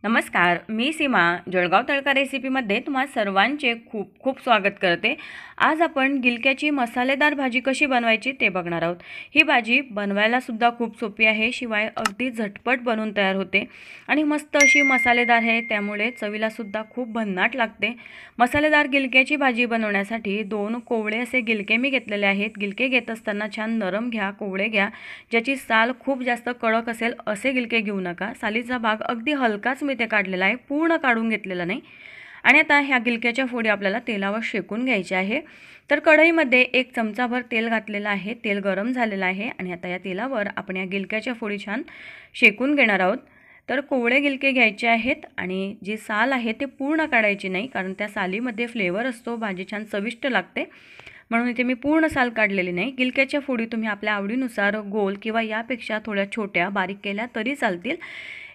नमस्कार, मी सीमा जळगाव तडका रेसिपीमध्ये तुम्हा सर्वांचे खूप खूप स्वागत करते। आज आपण गिलक्याची मसालेदार भाजी कशी बनवायची ते बघणार आहोत। ही भाजी बनवायला सुद्धा खूप सोपी आहे, शिवाय अगदी झटपट बनून तयार होते आणि मस्त अशी मसालेदार आहे, त्यामुळे चवीला सुद्धा खूप भन्नाट लागते। मसालेदार गिलक्याची भाजी बनवण्यासाठी 2 कोवळे असे गिलके मी घेतलेले आहेत। गिलके घेत असताना छान नरम घ्या, कोवळे घ्या, ज्याची साल खूप जास्त कडक असेल असे गिलके घेऊ नका। सालीचा भाग अगदी हलकाच मी ते काढलेला आहे, पूर्ण काढून घेतलेला नाही। आणि आता ह्या गिलक्याच्या फोडी आपल्याला तेलावर शेकून घ्यायच्या आहे। तर कढईमध्ये 1 चमचाभर तेल घातलेलं आहे, तेल गरम झालेलं आहे आणि आता या तेलावर आपण या गिलक्याच्या फोडी छान शेकून घेणार आहोत। तर कोवळे गिलके घ्यायचे आहेत आणि जी साल आहे ते पूर्ण काढायची नाही, कारण त्या सालीमध्ये फ्लेवर असतो, भाजी छान चविष्ट लागते, म्हणून इथे मी पूर्ण साल काढलेली नाही। गिलक्याच्या फोडी तुम्ही आपल्या आवडीनुसार गोल किंवा यापेक्षा थोड्या छोट्या बारीक केल्या तरी चालतील।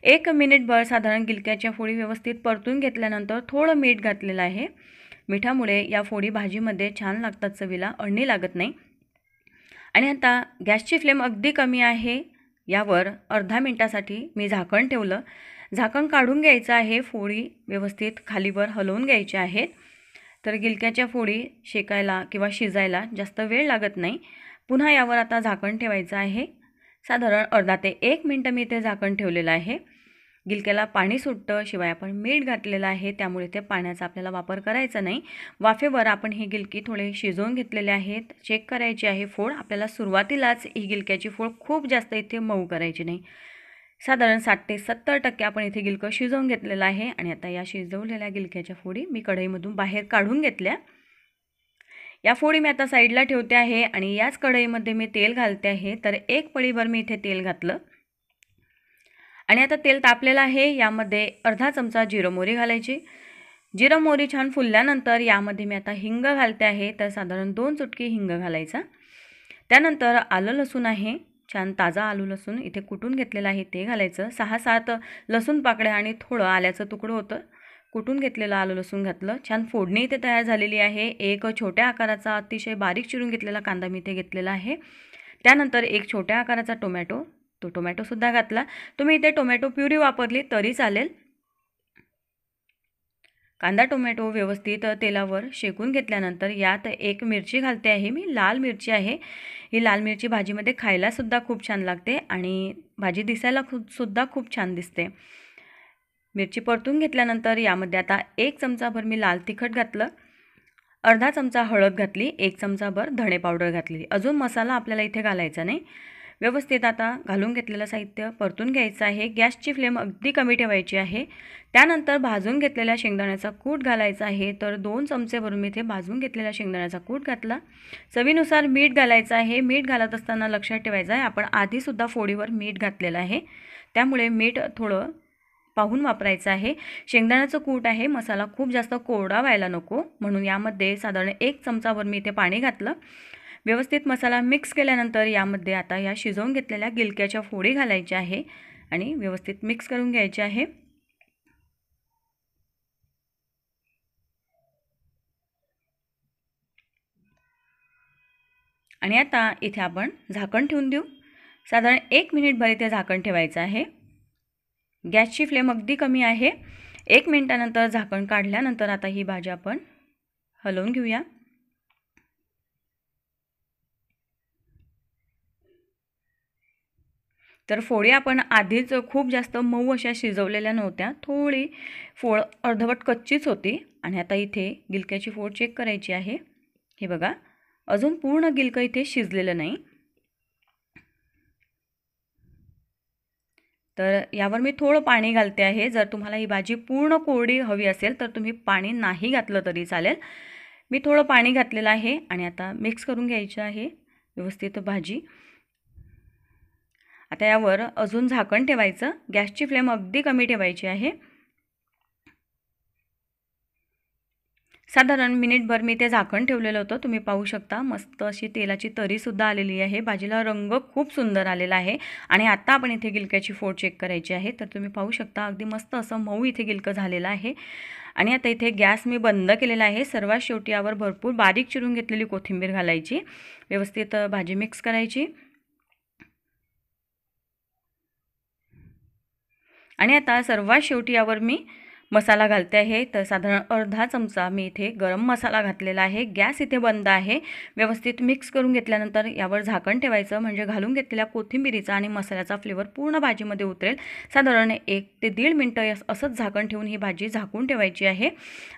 1 मिनिटभर साधारण गिलक्याच्या फोडी व्यवस्थित परतून घेतल्यानंतर थोडं मीठ घातलेलं आहे। मिठामुळे या फोडी भाजीमध्ये छान लागतात, चवीला अळणी लागत नाही। आणि आता गॅसची फ्लेम अगदी कमी आहे, यावर अर्धा मिनिटासाठी मी झाकण ठेवलं। झाकण काढून घ्यायचं आहे, फोडी व्यवस्थित खालीवर हलवून घ्यायच्या आहेत। तर गिलक्याच्या फोडी शेकायला किंवा शिजायला जास्त वेळ लागत नाही। पुन्हा यावर आता झाकण ठेवायचं आहे, साधारण अर्धा ते 1 मिनिट मी ते झाकण ठेवलेलं आहे। गिलक्याला पाणी सुटतं, शिवाय आपण मीठ घातलेलं आहे, त्यामुळे ते पाण्याचा आपल्याला वापर करायचा नाही। वाफेवर आपण ही गिलकी थोडे शिजवून घेतलेले आहेत। चेक करायची आहे फोड, आपल्याला सुरुवातीलाच ही गिलक्याची फोड खूप जास्त इथे मऊ करायची नाही। साधारण 60 ते 70% आपण इथे गिलकं शिजवून घेतलेलं आहे। आणि आता या शिजवलेल्या गिलक्याच्या फोडी मी कढईमधून बाहेर काढून घेतल्या। या फोडी मी आता साईडला ठेवते आहे आणि याच कढईमध्ये मी तेल घालते आहे। तर 1 पळीभर मी इथे तेल घातलं आणि आता तेल तापलेलं आहे, यामध्ये अर्धा चमचा जिरं मोहरी घालायची। जिरं मोहरी छान फुलल्यानंतर यामध्ये मी आता हिंग घालते आहे, तर साधारण 2 चुटकी हिंग घालायचा। त्यानंतर आलं लसूण आहे, छान ताजा आलू लसूण इथे कुटून घेतलेलं आहे ते घालायचं। 6-7 लसूण पाकळ्या आणि थोडं आल्याचं तुकडं होतं, कुटून घेतलेलं आलं लसूण घातलं। छान फोडणी इथे तयार झालेली आहे। 1 छोट्या आकाराचा अतिशय बारीक चिरून घेतलेला कांदा मी इथे घेतलेला आहे। त्यानंतर 1 छोट्या आकाराचा टोमॅटो, तो टोमॅटोसुद्धा घातला। तुम्ही इथे टोमॅटो प्युरी वापरली तरी चालेल। कांदा टोमॅटो व्यवस्थित तेलावर शेकून घेतल्यानंतर यात 1 मिरची घालते आहे मी, लाल मिरची आहे। ही लाल मिरची भाजीमध्ये खायला सुद्धा खूप छान लागते आणि भाजी दिसायला सुद्धा खूप छान दिसते। मिरची परतून घेतल्यानंतर यामध्ये आता 1 चमचाभर मी लाल तिखट घातलं, अर्धा चमचा हळद घातली, 1 चमचाभर धणे पावडर घातली। अजून मसाला आपल्याला इथे घालायचा नाही। व्यवस्थित आता घालून घेतलेलं साहित्य परतून घ्यायचं आहे। गॅसची फ्लेम अगदी कमी ठेवायची आहे। त्यानंतर भाजून घेतलेल्या शेंगदाण्याचा कूट घालायचा आहे, तर 2 चमचे भरून मी इथे भाजून घेतलेल्या शेंगदाण्याचा कूट घातला। चवीनुसार मीठ घालायचं आहे। मीठ घालत असताना लक्षात ठेवायचं आहे, आपण आधीसुद्धा फोडीवर मीठ घातलेलं आहे, त्यामुळे मीठ थोडं पाहून वापरायचं आहे। शेंगदाण्याचं कूट आहे, मसाला खूप जास्त कोरडा व्हायला नको, म्हणून यामध्ये साधारण 1 चमचाभर मी इथे पाणी घातलं। व्यवस्थित मसाला मिक्स केल्यानंतर यामध्ये आता या शिजवून घेतलेल्या गिलक्याच्या फोडी घालायच्या आहे आणि व्यवस्थित मिक्स करून घ्यायचे आहे। आणि आता इथे आपण झाकण ठेवून देऊ, साधारण 1 मिनिटभर इथे झाकण ठेवायचं आहे। गॅसची फ्लेम अगदी कमी आहे। 1 मिनिटानंतर झाकण काढल्यानंतर आता ही भाजी आपण हलवून घेऊया। तर फोडी आपण आधीच खूप जास्त मऊ अशा शिजवलेल्या नव्हत्या, थोडी फोड अर्धवट कच्चीच होती। आणि आता इथे गिलक्याची फोड चेक करायची आहे। हे बघा, अजून पूर्ण गिलकं इथे शिजलेलं नाही। तर यावर मी थोडं पाणी घालते आहे। जर तुम्हाला ही भाजी पूर्ण कोरडी हवी असेल तर तुम्ही पाणी नाही घातलं तरी चालेल। मी थोडं पाणी घातलेलं आहे आणि आता मिक्स करून घ्यायचं आहे व्यवस्थित भाजी। आता यावर अजून झाकण ठेवायचं, गॅसची फ्लेम अगदी कमी ठेवायची आहे। साधारण मिनिटभर मी ते झाकण ठेवलेलं होतं, तुम्ही पाहू शकता मस्त अशी तेलाची तरीसुद्धा आलेली आहे, भाजीला रंग खूप सुंदर आलेला आहे। आणि आता आपण इथे गिलक्याची फोड चेक करायची आहे, तर तुम्ही पाहू शकता अगदी मस्त असं मऊ इथे गिलकं झालेलं आहे। आणि आता इथे गॅस मी बंद केलेला आहे। सर्वात शेवटी यावर भरपूर बारीक चिरून घेतलेली कोथिंबीर घालायची, व्यवस्थित भाजी मिक्स करायची। आणि आता सर्वात शेवटी यावर मी मसाला घालते आहे. तर साधारण अर्धा चमचा मी इथे गरम मसाला घातलेला आहे. गॅस इथे बंद आहे. व्यवस्थित मिक्स करून घेतल्यानंतर यावर झाकण ठेवायचं, म्हणजे घालून घेतलेल्या कोथिंबिरीचा आणि मसाल्याचा फ्लेवर पूर्ण भाजीमध्ये उतरेल. साधारण 1 ते 1.5 मिनटं असंच झाकण ठेवून ही भाजी झाकून ठेवायची आहे.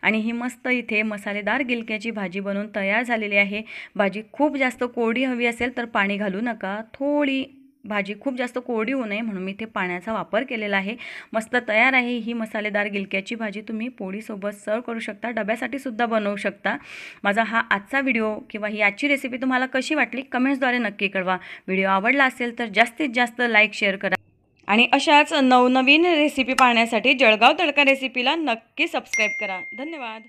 आणि ही मस्त इथे मसालेदार गिलक्याची भाजी बनवून तयार झालेली आहे. भाजी खूप जास्त कोरडी हवी असेल तर पाणी घालू नका. थोडी भाजी खूप जास्त कोरडी होऊ नये म्हणून मी इथे पाण्याचा वापर केलेला आहे. मस्त तयार आहे ही मसालेदार गिलक्याची भाजी. तुम्ही पोळीसोबत सर्व करू शकता, डब्यासाठी सुद्धा बनवू शकता. माझा हा आजचा व्हिडिओ किंवा ही आजची रेसिपी तुम्हाला कशी वाटली कमेंट्सद्वारे नक्की कळवा. व्हिडिओ आवडला असेल तर जास्तीत जास्त लाईक शेअर करा आणि अशाच नवनवीन रेसिपी पाहण्यासाठी जळगाव तडका रेसिपीला नक्की सबस्क्राईब करा. धन्यवाद.